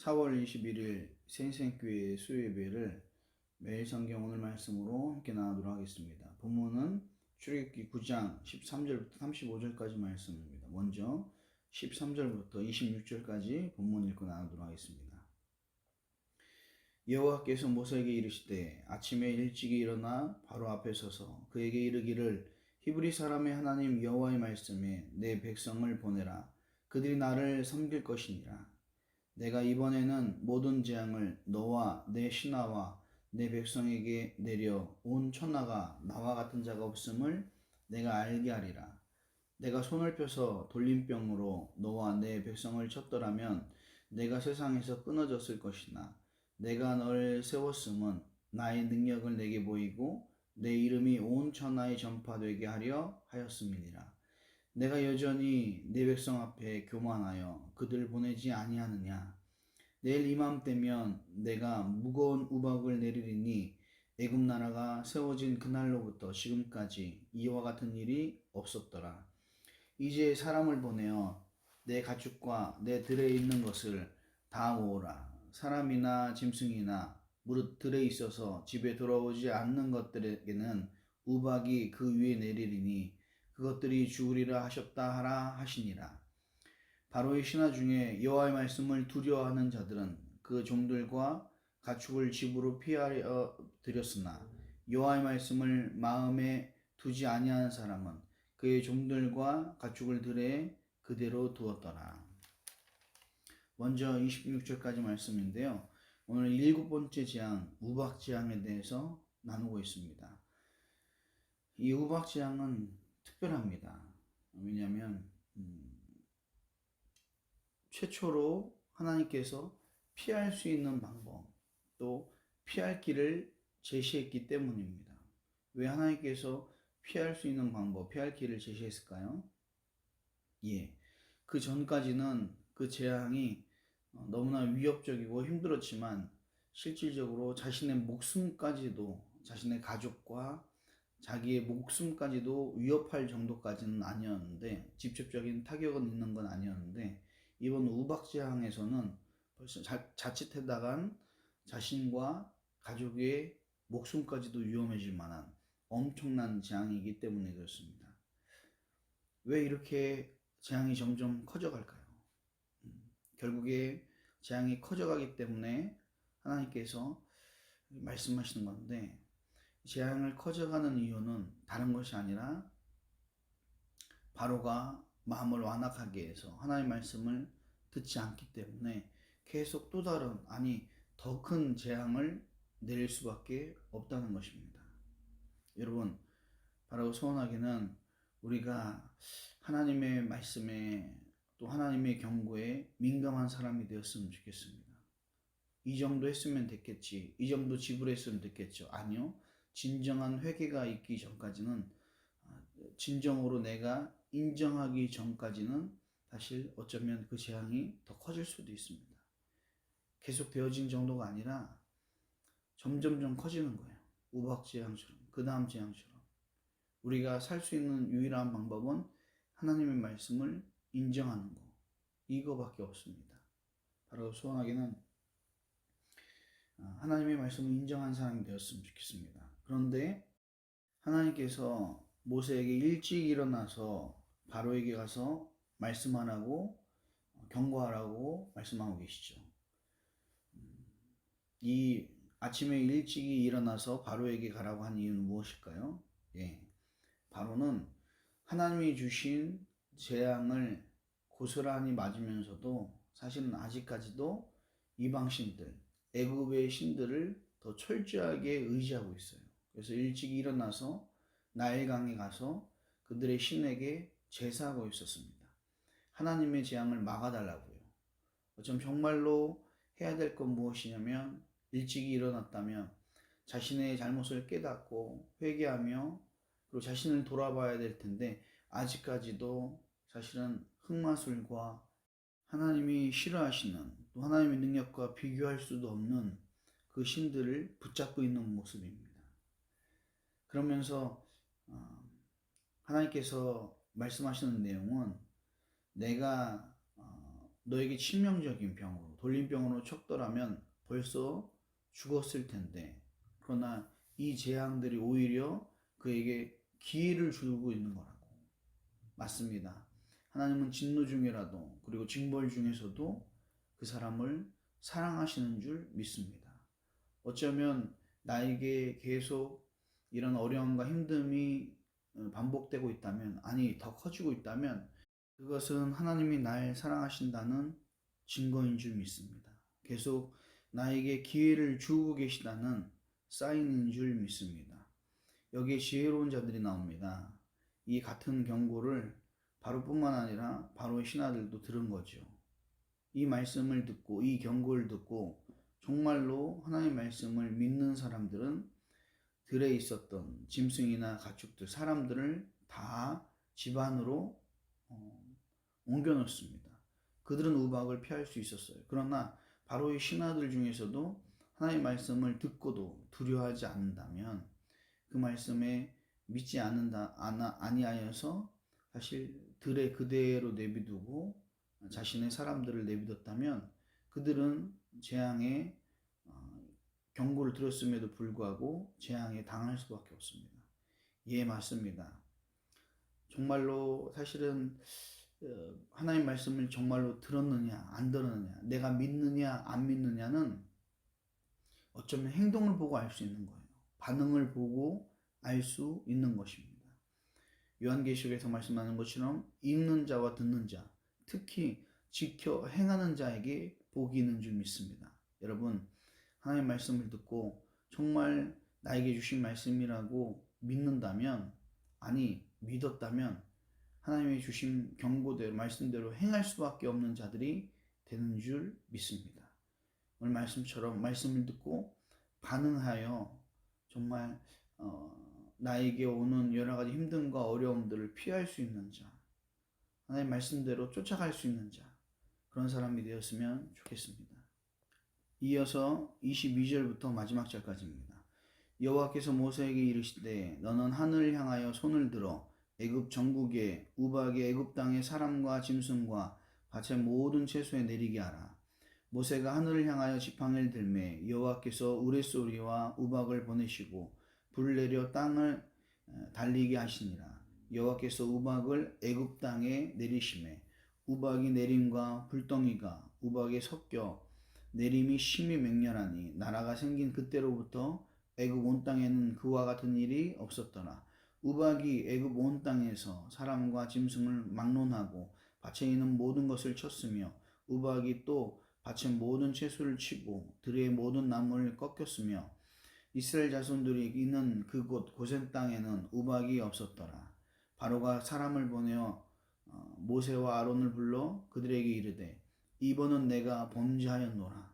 4월 21일 생생교회 수요예배를 매일 성경 오늘 말씀으로 함께 나누도록 하겠습니다. 본문은 출애굽기 9장 13절부터 35절까지 말씀입니다. 먼저 13절부터 26절까지 본문 읽고 나누도록 하겠습니다. 여호와께서 모세에게 이르시되 아침에 일찍이 일어나 바로 앞에 서서 그에게 이르기를 히브리 사람의 하나님 여호와의 말씀에 내 백성을 보내라. 그들이 나를 섬길 것이니라. 내가 이번에는 모든 재앙을 너와 내 신하와 내 백성에게 내려 온 천하가 나와 같은 자가 없음을 내가 알게 하리라. 내가 손을 펴서 돌림병으로 너와 내 백성을 쳤더라면 내가 세상에서 끊어졌을 것이나 내가 너를 세웠음은 나의 능력을 내게 보이고 내 이름이 온 천하에 전파되게 하려 하였음이니라. 내가 여전히 네 백성 앞에 교만하여 그들 보내지 아니하느냐. 내일 이맘때면 내가 무거운 우박을 내리리니 애굽 나라가 세워진 그날로부터 지금까지 이와 같은 일이 없었더라. 이제 사람을 보내어 내 가축과 내 들에 있는 것을 다 모으라. 사람이나 짐승이나 무릇 들에 있어서 집에 돌아오지 않는 것들에게는 우박이 그 위에 내리리니 그것들이 죽으리라 하셨다 하라 하시니라. 바로의 신하 중에 여호와의 말씀을 두려워하는 자들은 그 종들과 가축을 집으로 피하여 들였으나 여호와의 말씀을 마음에 두지 아니하는 사람은 그의 종들과 가축을 들에 그대로 두었더라. 먼저 26절까지 말씀인데요. 오늘 7번째 재앙, 우박 재앙에 대해서 나누고 있습니다. 이 우박 재앙은 특별합니다. 왜냐하면 최초로 하나님께서 피할 수 있는 방법, 또 피할 길을 제시했기 때문입니다. 왜 하나님께서 피할 수 있는 방법, 피할 길을 제시했을까요? 그 전까지는 그 재앙이 너무나 위협적이고 힘들었지만 실질적으로 자신의 목숨까지도, 자신의 가족과 자기의 목숨까지도 위협할 정도까지는 아니었는데, 직접적인 타격은 있는 건 아니었는데, 이번 우박재앙에서는 벌써 자칫하다간 자신과 가족의 목숨까지도 위험해질 만한 엄청난 재앙이기 때문에 그렇습니다. 왜 이렇게 재앙이 점점 커져갈까요? 결국에 재앙이 커져가기 때문에 하나님께서 말씀하시는 건데, 재앙을 커져가는 이유는 다른 것이 아니라 바로가 마음을 완악하게 해서 하나님의 말씀을 듣지 않기 때문에 계속 또 다른, 아니 더 큰 재앙을 내릴 수밖에 없다는 것입니다. 여러분, 바로 소원하기는 우리가 하나님의 말씀에 또 하나님의 경고에 민감한 사람이 되었으면 좋겠습니다. 이 정도 했으면 됐겠지, 이 정도 지불했으면 됐겠죠. 아니요. 진정한 회개가 있기 전까지는, 진정으로 내가 인정하기 전까지는 사실 어쩌면 그 재앙이 더 커질 수도 있습니다. 계속 되어진 정도가 아니라 점점점 커지는 거예요. 우박 재앙처럼, 그 다음 재앙처럼. 우리가 살 수 있는 유일한 방법은 하나님의 말씀을 인정하는 거, 이거밖에 없습니다. 바로 소원하기는 하나님의 말씀을 인정한 사람이 되었으면 좋겠습니다. 그런데 하나님께서 모세에게 일찍 일어나서 바로에게 가서 말씀하라고, 경고하라고 말씀하고 계시죠. 이 아침에 일찍이 일어나서 바로에게 가라고 한 이유는 무엇일까요? 바로는 하나님이 주신 재앙을 고스란히 맞으면서도 사실은 아직까지도 이방신들, 애굽의 신들을 더 철저하게 의지하고 있어요. 그래서 일찍 일어나서 나일강에 가서 그들의 신에게 제사하고 있었습니다. 하나님의 재앙을 막아달라고요. 어쩜 정말로 해야 될 건 무엇이냐면, 일찍이 일어났다면 자신의 잘못을 깨닫고 회개하며 그리고 자신을 돌아봐야 될 텐데, 아직까지도 사실은 흑마술과 하나님이 싫어하시는, 또 하나님의 능력과 비교할 수도 없는 그 신들을 붙잡고 있는 모습입니다. 그러면서 하나님께서 말씀하시는 내용은 내가 너에게 치명적인 병으로 돌림병으로 쳤더라면 벌써 죽었을 텐데, 그러나 이 재앙들이 오히려 그에게 기회를 주고 있는 거라고. 맞습니다. 하나님은 진노 중이라도 그리고 징벌 중에서도 그 사람을 사랑하시는 줄 믿습니다. 어쩌면 나에게 계속 이런 어려움과 힘듦이 반복되고 있다면, 아니 더 커지고 있다면, 그것은 하나님이 날 사랑하신다는 증거인 줄 믿습니다. 계속 나에게 기회를 주고 계시다는 사인인 줄 믿습니다. 여기에 지혜로운 자들이 나옵니다. 이 같은 경고를 바로뿐만 아니라 바로의 신하들도 들은 거죠. 이 말씀을 듣고 이 경고를 듣고 정말로 하나님의 말씀을 믿는 사람들은 들에 있었던 짐승이나 가축들, 사람들을 다 집안으로 옮겨 놓습니다. 그들은 우박을 피할 수 있었어요. 그러나 바로의 신하들 중에서도 하나님의 말씀을 듣고도 두려워하지 않는다면, 그 말씀에 믿지 아니하여서 사실 들에 그대로 내비두고 자신의 사람들을 내비뒀다면, 그들은 재앙의 경고를 들었음에도 불구하고 재앙에 당할 수밖에 없습니다. 예, 맞습니다. 정말로 사실은 하나님 말씀을 정말로 들었느냐 안 들었느냐, 내가 믿느냐 안 믿느냐는 어쩌면 행동을 보고 알 수 있는 거예요. 반응을 보고 알 수 있는 것입니다. 요한계시록에서 말씀하는 것처럼 읽는 자와 듣는 자, 특히 지켜 행하는 자에게 복이 있는 줄 믿습니다. 여러분, 하나님의 말씀을 듣고 정말 나에게 주신 말씀이라고 믿는다면, 아니 믿었다면 하나님이 주신 경고대로 말씀대로 행할 수밖에 없는 자들이 되는 줄 믿습니다. 오늘 말씀처럼 말씀을 듣고 반응하여 정말 나에게 오는 여러 가지 힘듦과 어려움들을 피할 수 있는 자, 하나님 말씀대로 쫓아갈 수 있는 자, 그런 사람이 되었으면 좋겠습니다. 이어서 22절부터 마지막 절까지입니다. 여호와께서 모세에게 이르시되 너는 하늘을 향하여 손을 들어 애굽 전국에 우박이 애굽 땅의 사람과 짐승과 밭의 모든 채소에 내리게 하라. 모세가 하늘을 향하여 지팡이를 들매 여호와께서 우레소리와 우박을 보내시고 불을 내려 땅을 달리게 하시니라. 여호와께서 우박을 애굽 땅에 내리시매 우박이 내림과 불덩이가 우박에 섞여 내림이 심히 맹렬하니 나라가 생긴 그때로부터 애굽 온 땅에는 그와 같은 일이 없었더라. 우박이 애굽 온 땅에서 사람과 짐승을 막론하고 밭에 있는 모든 것을 쳤으며 우박이 또 밭의 모든 채소를 치고 들의 모든 나무를 꺾였으며 이스라엘 자손들이 있는 그곳 고센 땅에는 우박이 없었더라. 바로가 사람을 보내어 모세와 아론을 불러 그들에게 이르되 이번은 내가 범죄하였노라.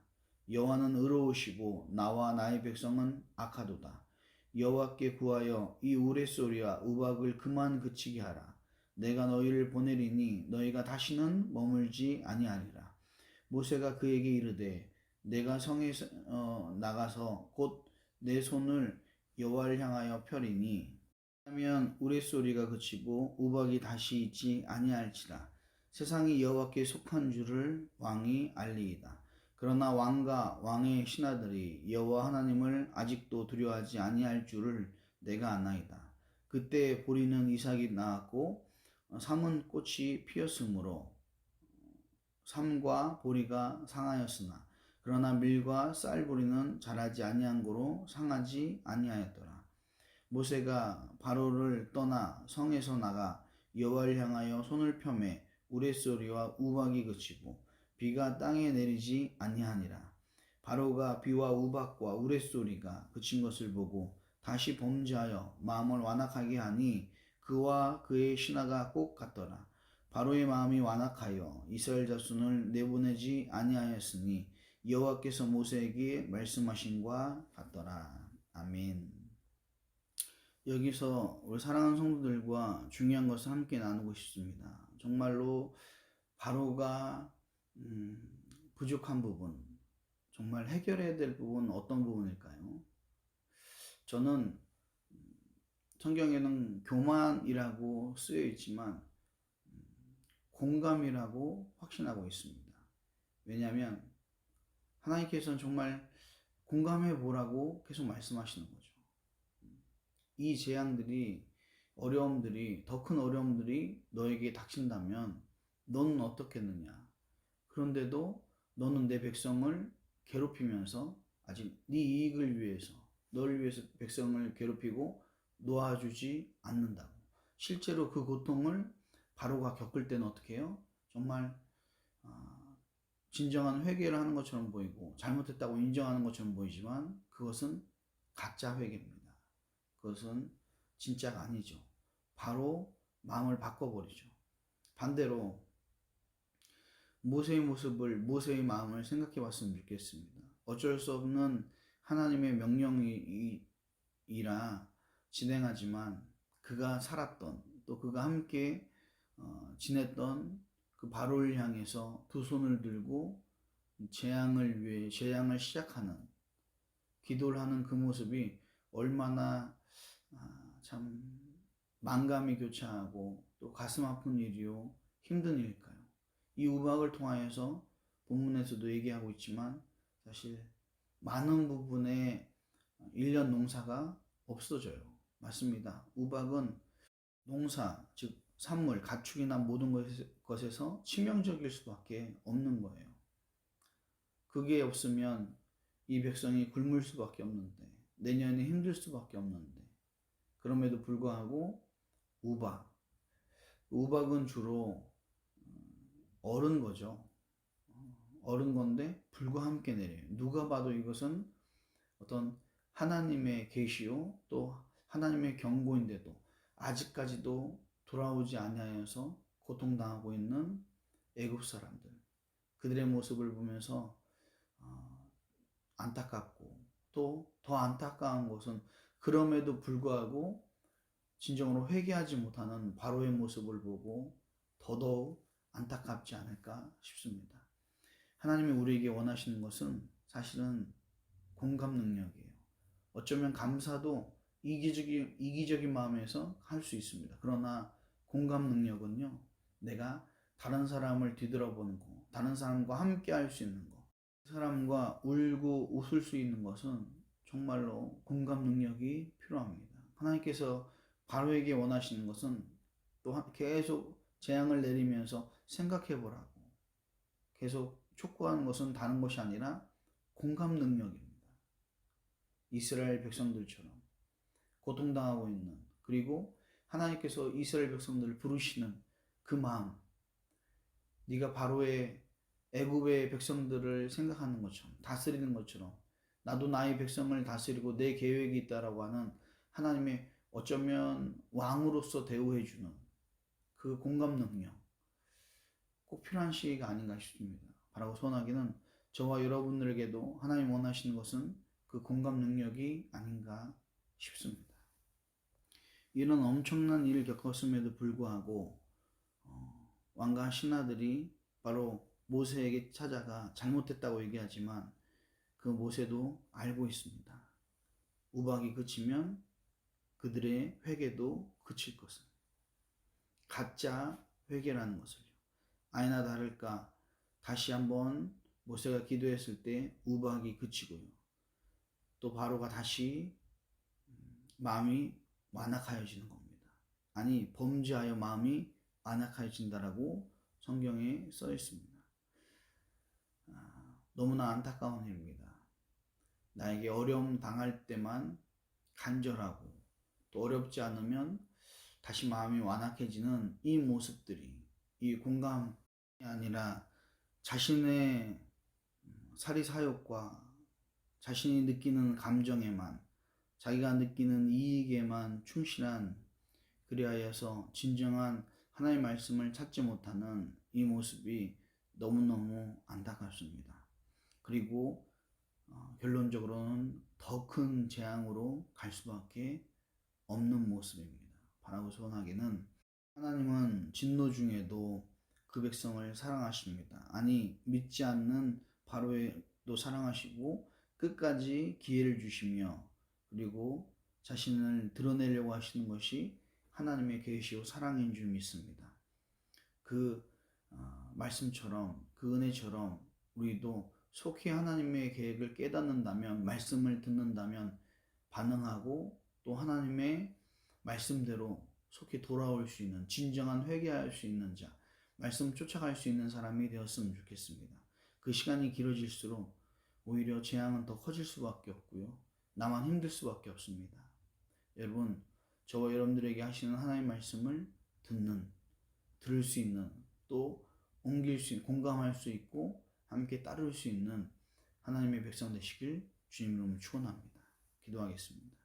여호와는 의로우시고 나와 나의 백성은 악하도다. 여호와께 구하여 이 우레소리와 우박을 그만 그치게 하라. 내가 너희를 보내리니 너희가 다시는 머물지 아니하리라. 모세가 그에게 이르되 내가 성에 나가서 곧 내 손을 여호와를 향하여 펴리니 하면 우레소리가 그치고 우박이 다시 있지 아니할지라. 세상이 여호와께 속한 줄을 왕이 알리이다. 그러나 왕과 왕의 신하들이 여호와 하나님을 아직도 두려워하지 아니할 줄을 내가 아나이다. 그때 보리는 이삭이 낳았고 삼은 꽃이 피었으므로 삼과 보리가 상하였으나 그러나 밀과 쌀보리는 자라지 아니한 고로 상하지 아니하였더라. 모세가 바로를 떠나 성에서 나가 여호와를 향하여 손을 펴매 우레소리와 우박이 그치고 비가 땅에 내리지 아니하니라. 바로가 비와 우박과 우레소리가 그친 것을 보고 다시 범죄하여 마음을 완악하게 하니 그와 그의 신하가 꼭 같더라. 바로의 마음이 완악하여 이스라엘 자손을 내보내지 아니하였으니 여호와께서 모세에게 말씀하신과 같더라. 아멘. 여기서 우리 사랑하는 성도들과 중요한 것을 함께 나누고 싶습니다. 정말로 바로가 부족한 부분, 정말 해결해야 될 부분은 어떤 부분일까요? 저는 성경에는 교만이라고 쓰여 있지만 공감이라고 확신하고 있습니다. 왜냐하면 하나님께서는 정말 공감해 보라고 계속 말씀하시는 거죠. 이 재앙들이, 어려움들이, 더 큰 어려움들이 너에게 닥친다면 너는 어떻겠느냐. 그런데도 너는 내 백성을 괴롭히면서 아직 네 이익을 위해서, 너를 위해서 백성을 괴롭히고 놓아주지 않는다고. 실제로 그 고통을 바로가 겪을 때는 어떻게 해요? 정말 진정한 회개를 하는 것처럼 보이고 잘못했다고 인정하는 것처럼 보이지만 그것은 가짜 회개입니다. 그것은 진짜가 아니죠. 바로 마음을 바꿔버리죠. 반대로 모세의 모습을, 모세의 마음을 생각해 봤으면 좋겠습니다. 어쩔 수 없는 하나님의 명령이라 진행하지만 그가 살았던, 또 그가 함께 지냈던 그 바로를 향해서 두 손을 들고 재앙을 위해 재앙을 시작하는 기도를 하는 그 모습이 얼마나 참 만감이 교차하고 또 가슴 아픈 일이요 힘든 일일까요? 이 우박을 통하여서 본문에서도 얘기하고 있지만 사실 많은 부분의 일년 농사가 없어져요. 맞습니다. 우박은 농사, 즉 산물, 가축이나 모든 것에서 치명적일 수밖에 없는 거예요. 그게 없으면 이 백성이 굶을 수밖에 없는데, 내년에 힘들 수밖에 없는데, 그럼에도 불구하고 우박은 주로 얼은 거죠. 얼은 건데 불과 함께 내려요. 누가 봐도 이것은 어떤 하나님의 계시요 또 하나님의 경고인데도 아직까지도 돌아오지 아니하여서 고통당하고 있는 애굽 사람들, 그들의 모습을 보면서 안타깝고, 또 더 안타까운 것은 그럼에도 불구하고 진정으로 회개하지 못하는 바로의 모습을 보고 더더욱 안타깝지 않을까 싶습니다. 하나님이 우리에게 원하시는 것은 사실은 공감 능력이에요. 어쩌면 감사도 이기적인 마음에서 할 수 있습니다. 그러나 공감 능력은요, 내가 다른 사람을 뒤돌아보는 거, 다른 사람과 함께 할 수 있는 거, 그 사람과 울고 웃을 수 있는 것은 정말로 공감 능력이 필요합니다. 하나님께서 바로에게 원하시는 것은 또 계속 재앙을 내리면서 생각해 보라고 계속 촉구하는 것은 다른 것이 아니라 공감 능력입니다. 이스라엘 백성들처럼 고통당하고 있는, 그리고 하나님께서 이스라엘 백성들을 부르시는 그 마음, 네가 바로의 애굽의 백성들을 생각하는 것처럼, 다스리는 것처럼 나도 나의 백성을 다스리고 내 계획이 있다라고 하는 하나님의 어쩌면 왕으로서 대우해주는 그 공감 능력, 꼭 필요한 시기가 아닌가 싶습니다. 바라고 소원하기는 저와 여러분들에게도 하나님 원하시는 것은 그 공감 능력이 아닌가 싶습니다. 이런 엄청난 일을 겪었음에도 불구하고 왕과 신하들이 바로 모세에게 찾아가 잘못했다고 얘기하지만 그 모세도 알고 있습니다. 우박이 그치면 그들의 회개도 그칠 것을. 가짜 회개라는 것을요. 아니나 다를까 다시 한번 모세가 기도했을 때 우박이 그치고요. 또 바로가 다시 마음이 완악하여지는 겁니다. 아니, 범죄하여 마음이 완악하여진다라고 성경에 써 있습니다. 너무나 안타까운 일입니다. 나에게 어려움 당할 때만 간절하고 또 어렵지 않으면 다시 마음이 완악해지는 이 모습들이, 이 공감이 아니라 자신의 사리사욕과 자신이 느끼는 감정에만, 자기가 느끼는 이익에만 충실한, 그리하여서 진정한 하나님의 말씀을 찾지 못하는 이 모습이 너무너무 안타깝습니다. 그리고 결론적으로는 더 큰 재앙으로 갈 수밖에 없는 모습입니다. 바라고 소원하기는 하나님은 진노 중에도 그 백성을 사랑하십니다. 아니, 믿지 않는 바로도 사랑하시고 끝까지 기회를 주시며, 그리고 자신을 드러내려고 하시는 것이 하나님의 계시요 사랑인 줄 믿습니다. 그 말씀처럼, 그 은혜처럼 우리도 속히 하나님의 계획을 깨닫는다면, 말씀을 듣는다면 반응하고 또 하나님의 말씀대로 속히 돌아올 수 있는, 진정한 회개할 수 있는 자, 말씀 쫓아갈 수 있는 사람이 되었으면 좋겠습니다. 그 시간이 길어질수록 오히려 재앙은 더 커질 수밖에 없고요. 나만 힘들 수밖에 없습니다. 여러분, 저와 여러분들에게 하시는 하나님의 말씀을 들을 수 있는, 또 옮길 수 있는, 공감할 수 있고 함께 따를 수 있는 하나님의 백성 되시길 주님 이름으로 축원합니다. 기도하겠습니다.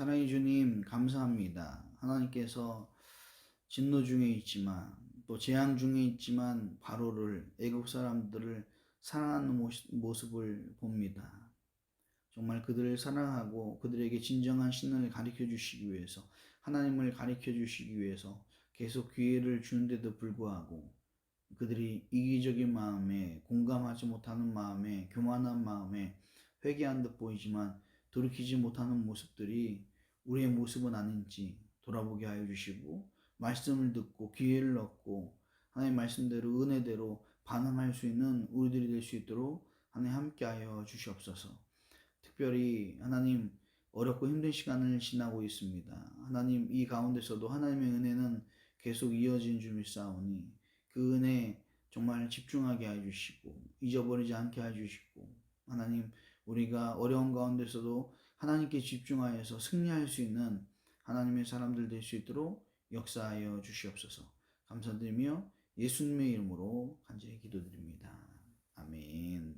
사랑의 주님, 감사합니다. 하나님께서 진노 중에 있지만 또 재앙 중에 있지만 바로를 애국 사람들을 사랑하는 모습을 봅니다. 정말 그들을 사랑하고 그들에게 진정한 신을 가르쳐 주시기 위해서, 하나님을 가르쳐 주시기 위해서 계속 기회를 주는데도 불구하고 그들이 이기적인 마음에, 공감하지 못하는 마음에, 교만한 마음에 회개한 듯 보이지만 돌이키지 못하는 모습들이 우리의 모습은 아닌지 돌아보게 하여 주시고, 말씀을 듣고 기회를 얻고 하나님 말씀대로 은혜대로 반응할 수 있는 우리들이 될 수 있도록 하나님 함께하여 주시옵소서. 특별히 하나님, 어렵고 힘든 시간을 지나고 있습니다. 하나님, 이 가운데서도 하나님의 은혜는 계속 이어진 줄 믿사오니 그 은혜 정말 집중하게 해주시고 잊어버리지 않게 해주시고, 하나님, 우리가 어려운 가운데서도 하나님께 집중하여서 승리할 수 있는 하나님의 사람들 될 수 있도록 역사하여 주시옵소서. 감사드리며 예수님의 이름으로 간절히 기도드립니다. 아멘.